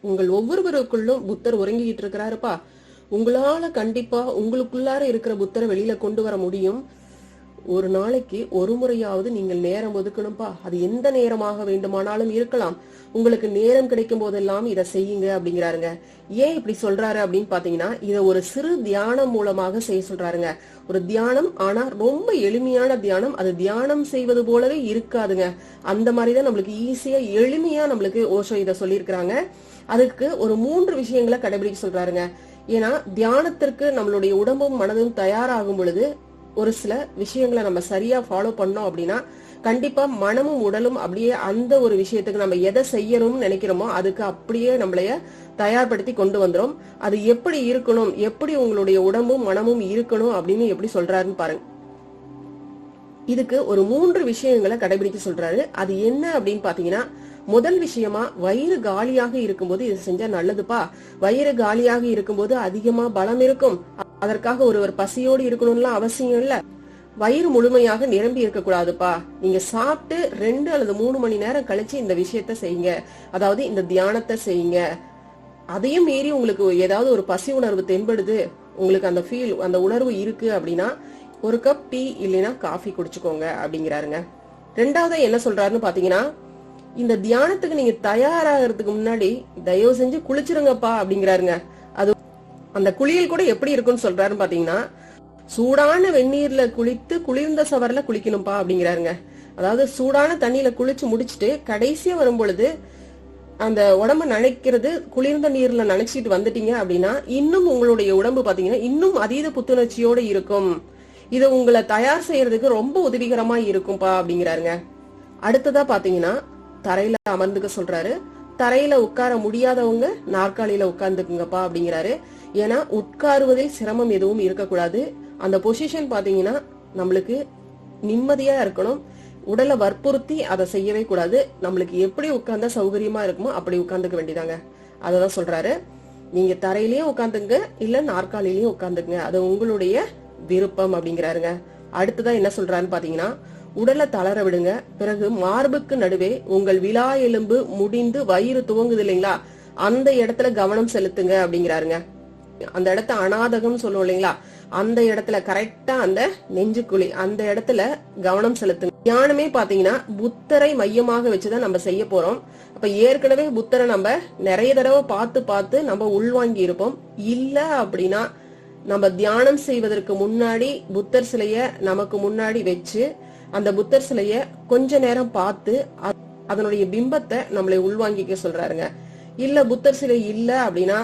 உங்கள் ஒவ்வொருவருக்குள்ளும் புத்தர் உறங்கிட்டு இருக்கிறாருப்பா. உங்களால கண்டிப்பா உங்களுக்குள்ளார இருக்கிற புத்தரை வெளியில கொண்டு வர முடியும். ஒரு நாளைக்கு ஒரு முறையாவது நீங்கள் நேரம் ஒதுக்கணும்பா. அது எந்த நேரமாக வேண்டுமானாலும் இருக்கலாம். உங்களுக்கு நேரம் கிடைக்கும் போதெல்லாம் இதை செய்யுங்க அப்படிங்கிறாருங்க. ஏன் இப்படி சொல்றாரு அப்படின்னு பாத்தீங்கன்னா, இதை ஒரு சிறு தியானம் மூலமாக செய்ய சொல்றாருங்க. ஒரு தியானம், ஆனா ரொம்ப எளிமையான தியானம். அது தியானம் செய்வது போலவே இருக்காதுங்க. அந்த மாதிரிதான் நம்மளுக்கு ஈஸியா எளிமையா நம்மளுக்கு ஓஷோ இதை சொல்லியிருக்கிறாங்க. அதுக்கு ஒரு 3 விஷயங்களை கடைபிடிக்க சொல்றாருங்க. ஏன்னா தியானத்திற்கு நம்மளுடைய உடம்பும் மனதும் தயாராகும் பொழுது ஒரு சில விஷயங்களை நம்ம சரியா ஃபாலோ பண்ணோம் அப்படின்னா கண்டிப்பா மனமும் உடலும் அப்படியே அந்த ஒரு விஷயத்துக்கு நம்ம எதை செய்யணும்னு நினைக்கிறோமோ அதுக்கு அப்படியே நம்மளைய தயார்படுத்தி கொண்டு வந்துரும். அது எப்படி இருக்கணும், எப்படி உங்களுடைய உடம்பும் மனமும் இருக்கணும் அப்படின்னு எப்படி சொல்றாருன்னு பாருங்க. இதுக்கு ஒரு 3 விஷயங்களை கடைபிடிக்க சொல்றாரு. அது என்ன அப்படின்னு பாத்தீங்கன்னா, முதல் விஷயமா வயிறு காலியாக இருக்கும்போது இது செஞ்சா நல்லதுப்பா. வயிறு காலியாக இருக்கும்போது அதிகமா பலம் இருக்கும். அதற்காக ஒருவர் பசியோடு இருக்கணும்லாம் அவசியம் இல்ல. வயிறு முழுமையாக நிரம்பி இருக்க கூடாதுப்பா. நீங்க சாப்பிட்டு 2 அல்லது 3 மணி நேரம் கழிச்சு இந்த விஷயத்த செய்யுங்க. அதாவது இந்த தியானத்தை செய்யுங்க. அதையும் மீறி உங்களுக்கு ஏதாவது ஒரு பசி உணர்வு தென்படுது, உங்களுக்கு அந்த ஃபீல், அந்த உணர்வு இருக்கு அப்படின்னா ஒரு கப் டீ இல்லைன்னா காஃபி குடிச்சுக்கோங்க அப்படிங்கிறாருங்க. 2வது என்ன சொல்றாருன்னு பாத்தீங்கன்னா, இந்த தியானத்துக்கு நீங்க தயாராகிறதுக்கு முன்னாடி தயவு செஞ்சு குளிச்சிருங்கப்பா அப்படிங்கிறாருங்க. அது அந்த குளியல் கூட எப்படி இருக்குன்னு சொல்றாருன்னு பாத்தீங்கன்னா, சூடான வெந்நீர்ல குளித்து குளிர்ந்த சவர்ல குளிக்கணும்பா அப்படிங்கிறாருங்க. அதாவது சூடான தண்ணியில குளிச்சு முடிச்சுட்டு கடைசியா வரும் பொழுது அந்த உடம்ப நனைக்கிறது குளிர்ந்த நீர்ல நனைச்சிட்டு வந்துட்டீங்க அப்படின்னா இன்னும் உங்களுடைய உடம்பு பாத்தீங்கன்னா இன்னும் அதீத புத்துணர்ச்சியோட இருக்கும். இது உங்களை தயார் செய்யறதுக்கு ரொம்ப உதவிகரமா இருக்கும்பா அப்படிங்கிறாருங்க. அடுத்ததா பாத்தீங்கன்னா தரையில அமர்ந்துக்க சொல்றாரு. தரையில உட்கார முடியாதவங்க நாற்காலியில உட்கார்ந்துக்குங்கப்பா அப்படிங்கிறாரு. ஏன்னா உட்காருவதில் சிரமம் எதுவும் இருக்கக்கூடாது. அந்த பொசிஷன் பாத்தீங்கன்னா நம்மளுக்கு நிம்மதியா இருக்கணும். உடலை வற்புறுத்தி அதை செய்யவே கூடாது. நம்மளுக்கு எப்படி உட்கார்ந்தா சௌகரியமா இருக்குமோ அப்படி உட்கார்ந்துக்க வேண்டியதாங்க. அததான் சொல்றாரு. நீங்க தரையிலயும் உட்காந்துங்க, இல்ல நாற்காலிலையும் உட்காந்துக்குங்க, அது உங்களுடைய விருப்பம் அப்படிங்கிறாருங்க. அடுத்ததா என்ன சொல்றாருன்னு பாத்தீங்கன்னா, உடலை தளர விடுங்க. பிறகு மார்புக்கு நடுவே உங்கள் விலா எலும்பு முடிந்து வயிறு துவங்குது இல்லைங்களா, அந்த இடத்துல கவனம் செலுத்துங்க அப்படிங்கிறாருங்க. அந்த இடத்த அநாதகம் சொல்லுவோம் இல்லைங்களா, அந்த இடத்துல கரெக்டா அந்த நெஞ்சுக்குழி அந்த இடத்துல கவனம் செலுத்துங்க. தியானமே பாத்தீங்கன்னா புத்தரை மையமாக வச்சுதான் நம்ம செய்ய போறோம். அப்ப ஏற்கனவே புத்தரை நம்ம நிறைய தடவை பார்த்து பார்த்து நம்ம உள்வாங்கி இருப்போம். இல்ல அப்படின்னா நம்ம தியானம் செய்வதற்கு முன்னாடி புத்தர் சிலைய நமக்கு முன்னாடி வச்சு அந்த புத்தர் சிலைய கொஞ்ச நேரம் பார்த்து அதனுடைய பிம்பத்தை நம்மளை உள்வாங்கிக்க சொல்றாருங்க. இல்ல புத்தர் சிலை இல்ல அப்படின்னா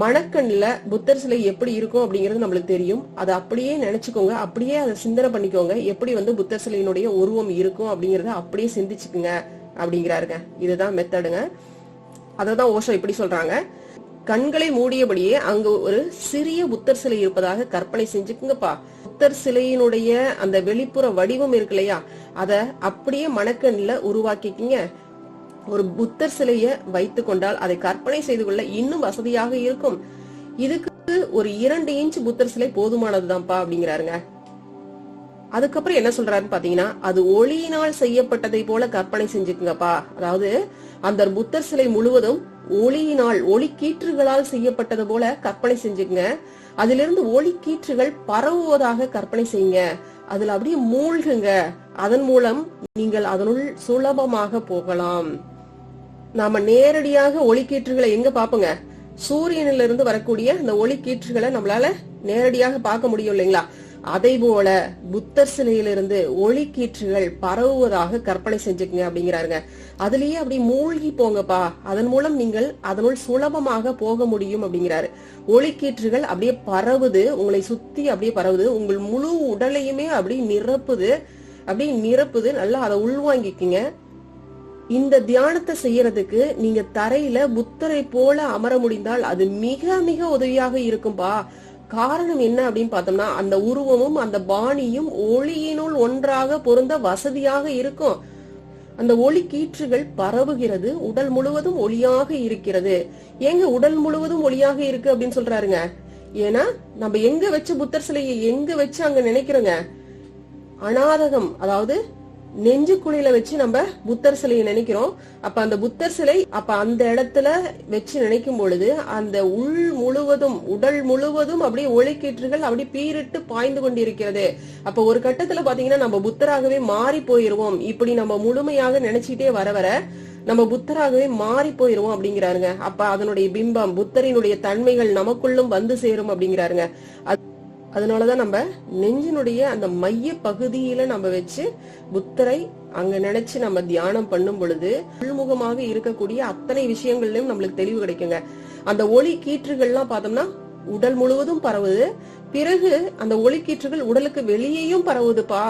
மணக்கண்ணுல புத்தர் சிலை எப்படி இருக்கும் அப்படிங்கிறது நம்மளுக்கு தெரியும். அதை அப்படியே நினைச்சுக்கோங்க, அப்படியே அதை சிந்தனை பண்ணிக்கோங்க. எப்படி புத்தர் சிலையினுடைய உருவம் இருக்கும் அப்படிங்கறத அப்படியே சிந்திச்சுக்குங்க அப்படிங்கிறாருங்க. இதுதான் மெத்தடுங்க. அததான் ஓஷோ இப்படி சொல்றாங்க. கண்களை மூடியபடியே அங்க ஒரு சிறிய புத்தர் சிலை இருப்பதாக கற்பனை செஞ்சுக்குங்கப்பா. புத்தர் சிலையினுடைய அந்த வெளிப்புற வடிவம் இருக்கு இல்லையா, அத அப்படியே மணக்கண்ணுல உருவாக்கிக்கிங்க. ஒரு புத்தர் சிலைய வைத்து கொண்டால் அதை கற்பனை செய்து கொள்ள இன்னும் வசதியாக இருக்கும். இதுக்கு ஒரு 2 இன்ச் புத்தர் சிலை போதுமானதுதான்ப்பா அப்படிங்கிறாருங்க. அதுக்கப்புறம் என்ன சொல்றாருன்னு பாத்தீங்கன்னா, அது ஒளியினால் செய்யப்பட்டதை போல கற்பனை செஞ்சுக்குங்கப்பா. அதாவது அந்த புத்தர் சிலை முழுவதும் ஒளியினால், ஒளி கீற்றுகளால் செய்யப்பட்டது போல கற்பனை செஞ்சுக்குங்க. அதிலிருந்து ஒளி கீற்றுகள் பரவுவதாக கற்பனை செய்யுங்க. அதுல அப்படியே மூழ்குங்க. அதன் மூலம் நீங்கள் அதனுள் சுலபமாக போகலாம். நாம நேரடியாக ஒளிக்கீற்றுகளை எங்க பாப்போங்க? சூரியனிலிருந்து வரக்கூடிய இந்த ஒளிக்கீற்றுகளை நம்மளால நேரடியாக பார்க்க முடியும் இல்லைங்களா? அதை போல புத்தர் சிலையிலிருந்து ஒளிக்கீற்றுகள் பரவுவதாக கற்பனை செஞ்சுக்குங்க அப்படிங்கிறாருங்க. அதுலயே அப்படி மூழ்கி போங்கப்பா. அதன் மூலம் நீங்கள் அதனுள் சுலபமாக போக முடியும் அப்படிங்கிறாரு. ஒளிக்கீற்றுகள் அப்படியே பரவுது, உங்களை சுத்தி அப்படியே பரவுது, உங்கள் முழு உடலையுமே அப்படி நிரப்புது. நல்லா அதை உள்வாங்கிக்குங்க. இந்த தியானத்தை செய்யறதுக்கு நீங்க தரையில புத்தரை போல அமர முடிந்தால் அது மிக மிக உதவியாக இருக்கும்பா. காரணம் என்ன அப்படின்னு பார்த்தோம்னா, அந்த உருவமும் அந்த பாணியும் ஒளியினுள் ஒன்றாக பொருந்த வசதியாக இருக்கும். அந்த ஒளி கீற்றுகள் பரவுகிறது, உடல் முழுவதும் ஒளியாக இருக்கிறது. ஏங்க உடல் முழுவதும் ஒளியாக இருக்கு அப்படின்னு சொல்றாருங்க? ஏன்னா நம்ம எங்க வச்சு புத்தர் சிலையை எங்க வச்சு அங்க நினைக்கிறோங்க? அநாதகம், அதாவது நெஞ்சுக்குழியில வச்சு நம்ம புத்தர் சிலையை நினைக்கிறோம். அப்ப அந்த புத்தர் சிலை அந்த இடத்துல வச்சு நினைக்கும் பொழுது அந்த உடல் முழுவதும் அப்படியே ஒளிக்கீற்றுகள் அப்படியே பீரிட்டு பாய்ந்து கொண்டிருக்கிறது. அப்ப ஒரு கட்டத்துல பாத்தீங்கன்னா நம்ம புத்தராகவே மாறி போயிருவோம். இப்படி நம்ம முழுமையாக நினைச்சிட்டே வர வர நம்ம புத்தராகவே மாறி போயிருவோம் அப்படிங்கிறாருங்க. அப்ப அதனுடைய பிம்பம் புத்தரினுடைய தன்மைகள் நமக்குள்ளும் வந்து சேரும் அப்படிங்கிறாருங்க. அதனாலதான் நம்ம நெஞ்சினுடைய அந்த மைய பகுதியில நம்ம வச்சு புத்தரை அங்க நினைச்சு நம்ம தியானம் பண்ணும் பொழுது உள்முகமாக இருக்கக்கூடிய அத்தனை விஷயங்கள்லயும் நம்மளுக்கு தெளிவு கிடைக்குங்க. அந்த ஒளி கீற்றுகள்லாம் பார்த்தோம்னா உடல் முழுவதும் பரவுது. பிறகு அந்த ஒளிக்கீற்றுகள் உடலுக்கு வெளியேயும் பரவுதுப்பா.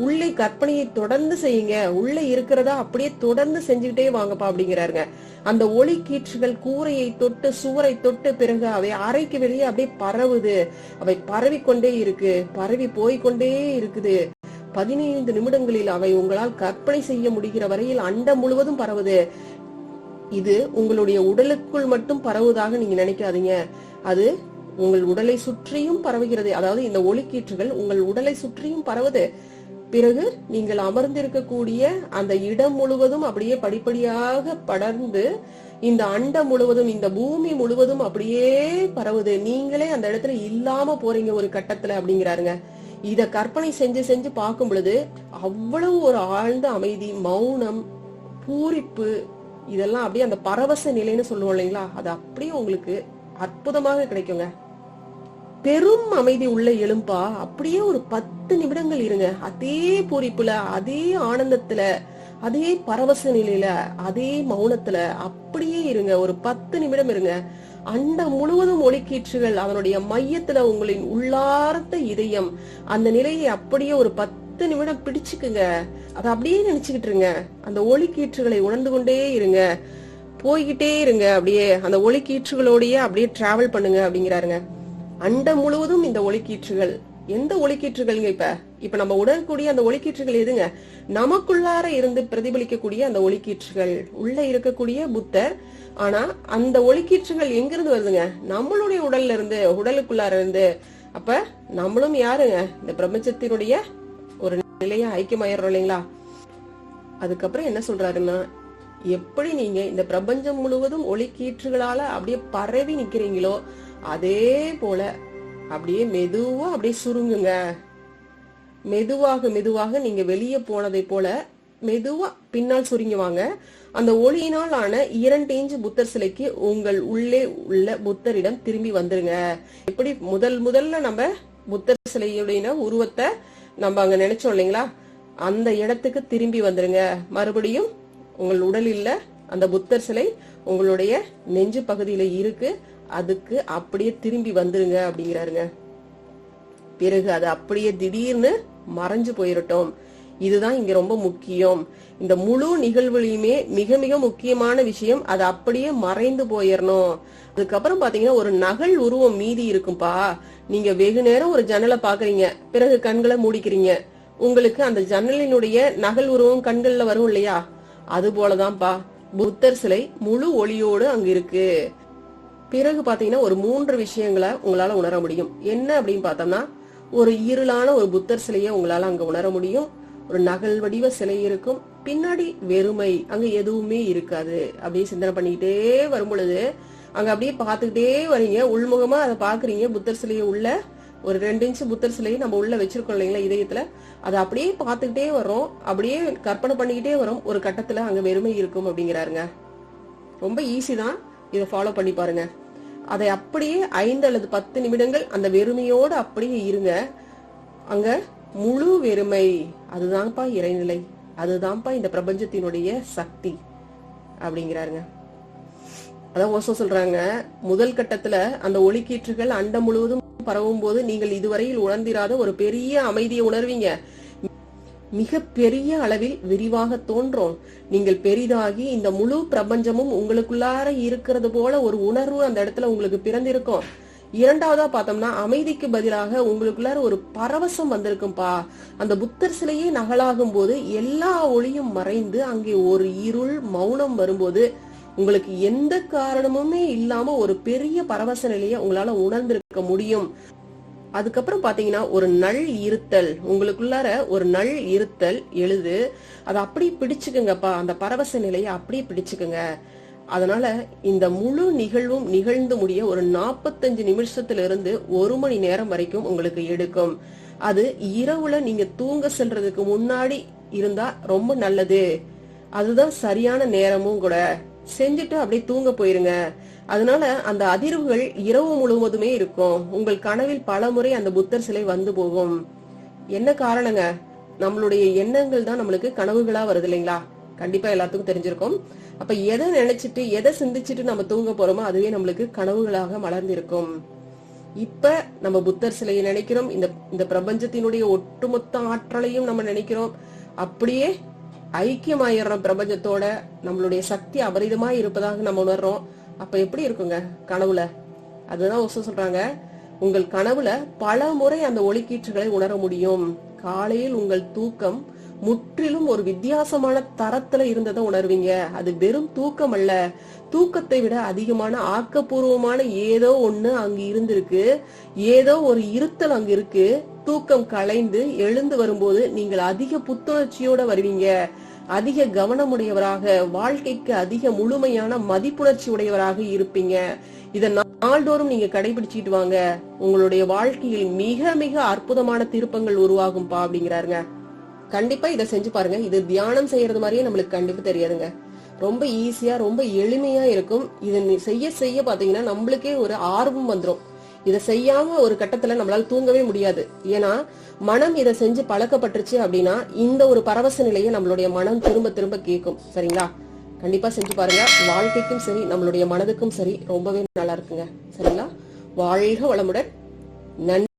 உள்ளே கற்பனையை தொடர்ந்து செய்யுங்க, உள்ளே இருக்கிறதா அப்படியே தொடர்ந்து செஞ்சுக்கிட்டே வாங்கப்பா அப்படிங்கிறாருங்க. அந்த ஒளிக்கீற்றுகள் கூரையை தொட்டு சுவரை தொட்டு பிறகு அவை அறைக்கு வெளியே அப்படியே பரவுது. அவை பரவிக்கொண்டே இருக்கு, பரவி போய்கொண்டே இருக்குது. 15 நிமிடங்களில் அவை உங்களால் கற்பனை செய்ய முடிகிற வரையில் அண்டம் முழுவதும் பரவுது. இது உங்களுடைய உடலுக்குள் மட்டும் பரவுவதாக நீங்க நினைக்காதீங்க, அது உங்கள் உடலை சுற்றியும் பரவுகிறது. அதாவது இந்த ஒளிக்கீற்றுகள் உங்கள் உடலை சுற்றியும் பரவுது. பிறகு நீங்கள் அமர்ந்திருக்கக்கூடிய அந்த இடம் முழுவதும் அப்படியே படிப்படியாக படர்ந்து இந்த அண்டம் முழுவதும் இந்த பூமி முழுவதும் அப்படியே பரவுது. நீங்களே அந்த இடத்துல இல்லாம போறீங்க ஒரு கட்டத்துல அப்படிங்கிறாருங்க. இத கற்பனை செஞ்சு செஞ்சு பார்க்கும் பொழுது அவ்வளவு ஒரு ஆழ்ந்த அமைதி, மௌனம், பூரிப்பு, இதெல்லாம் அப்படியே அந்த பரவச நிலைன்னு சொல்லுவோம் இல்லைங்களா, அது அப்படியே உங்களுக்கு அற்புதமாக கிடைக்குங்க. பெரும் அமைதி உள்ள எழும்பா. அப்படியே ஒரு 10 நிமிடங்கள் இருங்க. அதே பூரிப்புல, அதே ஆனந்தத்துல, அதே பரவச நிலையில, அதே மௌனத்துல அப்படியே இருங்க. ஒரு 10 நிமிடம் இருங்க. அண்டம் முழுவதும் ஒளிக்கீற்றுகள் அதனுடைய மையத்துல உங்களின் உள்ளார்ந்த இதயம், அந்த நிலையை அப்படியே ஒரு 10 நிமிடம் பிடிச்சுக்குங்க. அதை அப்படியே நினைச்சுக்கிட்டு இருங்க. அந்த ஒளிக்கீற்றுகளை உணர்ந்து கொண்டே இருங்க. போய்கிட்டே இருங்க. அப்படியே அந்த ஒளிக்கீற்றுகளோடயே அப்படியே டிராவல் பண்ணுங்க அப்படிங்கிறாருங்க. அண்டம் முழுவதும் இந்த ஒளிக்கீற்றுகள். எந்த ஒளிக்கீற்றுகள்ங்க? இப்ப நம்ம உணரக்கூடிய அந்த ஒளிக்கீற்றுகள் எதுங்க? நமக்குள்ளார இருந்து பிரதிபலிக்கக்கூடிய அந்த ஒளிக்கீற்றுகள், உள்ள இருக்கக்கூடிய புத்தர். ஆனா அந்த ஒளிக்கீற்றுகள் எங்கிருந்து வருதுங்க? நம்மளுடைய உடல்ல இருந்து, உடலுக்குள்ளார இருந்து. அப்ப நம்மளும் யாருங்க? இந்த பிரபஞ்சத்தினுடைய ஒரு நிலைய ஐக்கியமாயிடுறோம் இல்லைங்களா? அதுக்கப்புறம் என்ன சொல்றாருன்னா, எப்படி நீங்க இந்த பிரபஞ்சம் முழுவதும் ஒளிக்கீற்றுகளால அப்படியே பரவி நிக்கிறீங்களோ அதே போல அப்படியே மெதுவா அப்படியே சுருங்குங்க. மெதுவாக மெதுவாக நீங்க வெளியே போனதை போல மெதுவா பின்னால் சுருங்குவாங்க. அந்த ஒளியினால் ஆன 2 இன்ச் புத்தர் சிலைக்கு உங்கள் உள்ளே உள்ள புத்தரிடம் திரும்பி வந்துருங்க. எப்படி முதல்ல நம்ம புத்தர் சிலையுடைய உருவத்தை நம்ம அங்க நினைச்சோம் இல்லைங்களா, அந்த இடத்துக்கு திரும்பி வந்துருங்க. மறுபடியும் உங்கள் உடலில் அந்த புத்தர் சிலை உங்களுடைய நெஞ்சு பகுதியில இருக்கு, அதுக்கு அப்படியே திரும்பி வந்துருங்க அப்படிங்கிறாருங்க. பிறகு அது அப்படியே திடீர்னு மறைஞ்சு போயிரட்டும். இதுதான் இங்க ரொம்ப முக்கியம். இந்த முழு நிகழ்வுலையுமே மிக மிக முக்கியமான விஷயம், அது அப்படியே மறைந்து போயிடணும். அதுக்கப்புறம் பாத்தீங்கன்னா ஒரு நகல் உருவம் மீதி இருக்கும்பா. நீங்க வெகு நேரம் ஒரு ஜன்னலை பாக்குறீங்க, பிறகு கண்களை மூடிக்கிறீங்க. உங்களுக்கு அந்த ஜன்னலினுடைய நகல் உருவம் கண்கள்ல வரும் இல்லையா, அது போலதான்ப்பா புத்தர் சிலை முழு ஒளியோடு அங்க இருக்கு. பிறகு பாத்தீங்கன்னா ஒரு 3 விஷயங்களை உங்களால உணர முடியும். என்ன அப்படின்னு பார்த்தோம்னா, ஒரு இருளான ஒரு புத்தர் சிலையை உங்களால அங்க உணர முடியும். ஒரு நகல் வடிவ சிலை இருக்கும், பின்னாடி வெறுமை, அங்க எதுவுமே இருக்காது. அப்படியே சிந்தனை பண்ணிக்கிட்டே வரும் பொழுது அங்க அப்படியே பாத்துக்கிட்டே வரீங்க. உள்முகமா அதை பாக்குறீங்க. புத்தர் சிலையை உள்ள ஒரு 2 இன்ச் புத்தர் சிலையை நம்ம உள்ள வச்சிருக்கோம் இல்லைங்களா இதயத்துல, அதை அப்படியே பாத்துக்கிட்டே வரோம். அப்படியே கற்பனை பண்ணிக்கிட்டே வரோம். ஒரு கட்டத்துல அங்க வெறுமை இருக்கும் அப்படிங்கிறாருங்க. ரொம்ப ஈஸி தான், இதை ஃபாலோ பண்ணி பாருங்க. அதை அப்படியே 5 அல்லது 10 நிமிடங்கள் அந்த வெறுமையோடு அப்படியே இருங்க. அங்க முழு வெறுமை, அதுதான்ப்பா இறைநிலை, அதுதான்ப்பா இந்த பிரபஞ்சத்தினுடைய சக்தி அப்படிங்கிறாருங்க. அதான் ஓசோ சொல்றாங்க, முதல் கட்டத்துல அந்த ஒளிக்கீற்றுகள் அண்டம் முழுவதும் பரவும் போது நீங்கள் இதுவரையில் உணர்ந்திராத ஒரு பெரிய அமைதியை உணர்வீங்க. மிக பெரிய அளவில் விரிவாக தோன்றும். நீங்கள் பெரிதாகி இந்த முழு பிரபஞ்சமும் உங்களுக்குள்ளார இருக்கிறது போல ஒரு உணர்வு அந்த இடத்துல உங்களுக்கு பிறந்திருக்கும். இரண்டாவதா பார்த்தோம்னா, அமைதிக்கு பதிலாக உங்களுக்குள்ளார ஒரு பரவசம் வந்திருக்கும்பா. அந்த புத்தர் சிலையே நகலாகும் போது எல்லா ஒளியும் மறைந்து அங்கே ஒரு இருள் மௌனம் வரும்போது உங்களுக்கு எந்த காரணமுமே இல்லாம ஒரு பெரிய பரவச நிலையை உங்களால உணர்ந்திருக்க முடியும். அதுக்கப்புறம் பாத்தீங்கன்னா ஒரு நல் இருத்தல், உங்களுக்குள்ளார ஒரு நல் இருத்தல் எழுது. அதை அப்படியே பிடிச்சுக்குங்கப்பா, அந்த பரவச நிலையை அப்படியே பிடிச்சுக்குங்க. அதனால இந்த முழு நிகழ்வும் நிகழ்ந்து முடிய ஒரு 45 நிமிஷத்துல இருந்து 1 மணி நேரம் வரைக்கும் உங்களுக்கு எடுக்கும். அது இரவுல நீங்க தூங்க செல்றதுக்கு முன்னாடி இருந்தா ரொம்ப நல்லது. அதுதான் சரியான நேரமும் கூட. செஞ்சுட்டு அப்படியே தூங்க போயிருங்க. அதனால அந்த அதிர்வுகள் இரவு முழுவதுமே இருக்கும். உங்கள் கனவில் பல முறை அந்த புத்தர் சிலை வந்து போகும். என்ன காரணங்க? நம்மளுடைய எண்ணங்கள் தான் நம்மளுக்கு கனவுகளா வருது இல்லைங்களா? கண்டிப்பா எல்லாத்துக்கும் தெரிஞ்சிருக்கும். அப்ப எதை நினைச்சிட்டு எதை சிந்திச்சுட்டு நம்ம தூங்க போறோமோ அதுவே நம்மளுக்கு கனவுகளாக மலர்ந்திருக்கும். இப்ப நம்ம புத்தர் சிலையை நினைக்கிறோம், இந்த பிரபஞ்சத்தினுடைய ஒட்டுமொத்த ஆற்றலையும் நம்ம நினைக்கிறோம். அப்படியே ஐக்கியமாயிடுறோம் பிரபஞ்சத்தோட. நம்மளுடைய சக்தி அபரிதமா இருப்பதாக நம்ம உணர்றோம். அப்ப எப்படி இருக்குங்க கனவுல? அதுதான் ஒசு சொல்றாங்க, உங்கள் கனவுல பல முறை அந்த ஒளிக்கீற்றுகளை உணர முடியும். காலையில் உங்கள் தூக்கம் முற்றிலும் ஒரு வித்தியாசமான தரத்துல இருந்ததை உணர்வீங்க. அது வெறும் தூக்கம் அல்ல, தூக்கத்தை விட அதிகமான ஆக்கப்பூர்வமான ஏதோ ஒண்ணு அங்கு இருந்திருக்கு. ஏதோ ஒரு இருத்தல் அங்கு இருக்கு. தூக்கம் கலைந்து எழுந்து வரும்போது நீங்கள் அதிக புத்துணர்ச்சியோட வருவீங்க. அதிக கவனமுடையவராக, வாழ்க்கைக்கு அதிக முழுமையான மதிப்புணர்ச்சி உடையவராக இருப்பீங்க. இதை நாள்தோறும் நீங்க கடைபிடிச்சிட்டு வாங்க. உங்களுடைய வாழ்க்கையில் மிக மிக அற்புதமான திருப்பங்கள் உருவாகும்பா அப்படிங்கிறாருங்க. கண்டிப்பா இதை செஞ்சு பாருங்க. இது தியானம் செய்யறது மாதிரியே நம்மளுக்கு கண்டிப்பா தெரியாதுங்க. ரொம்ப ஈஸியா, ரொம்ப எளிமையா இருக்கும். இதை செய்ய செய்ய பாத்தீங்கன்னா நம்மளுக்கே ஒரு ஆர்வம் வந்துடும். இதை செய்யாம ஒரு கட்டத்துல நம்மளால தூங்கவே முடியாது. ஏன்னா மனம் இதை செஞ்சு பழக்கப்பட்டுருச்சு அப்படின்னா இந்த ஒரு பரவச நிலையை நம்மளுடைய மனம் திரும்ப திரும்ப கேட்கும். சரிங்களா? கண்டிப்பா செஞ்சு பாருங்க. வாழ்க்கைக்கும் சரி, நம்மளுடைய மனதுக்கும் சரி ரொம்பவே நல்லா இருக்குங்க. சரிங்களா? வாழ்க வளமுடன். நன்றி.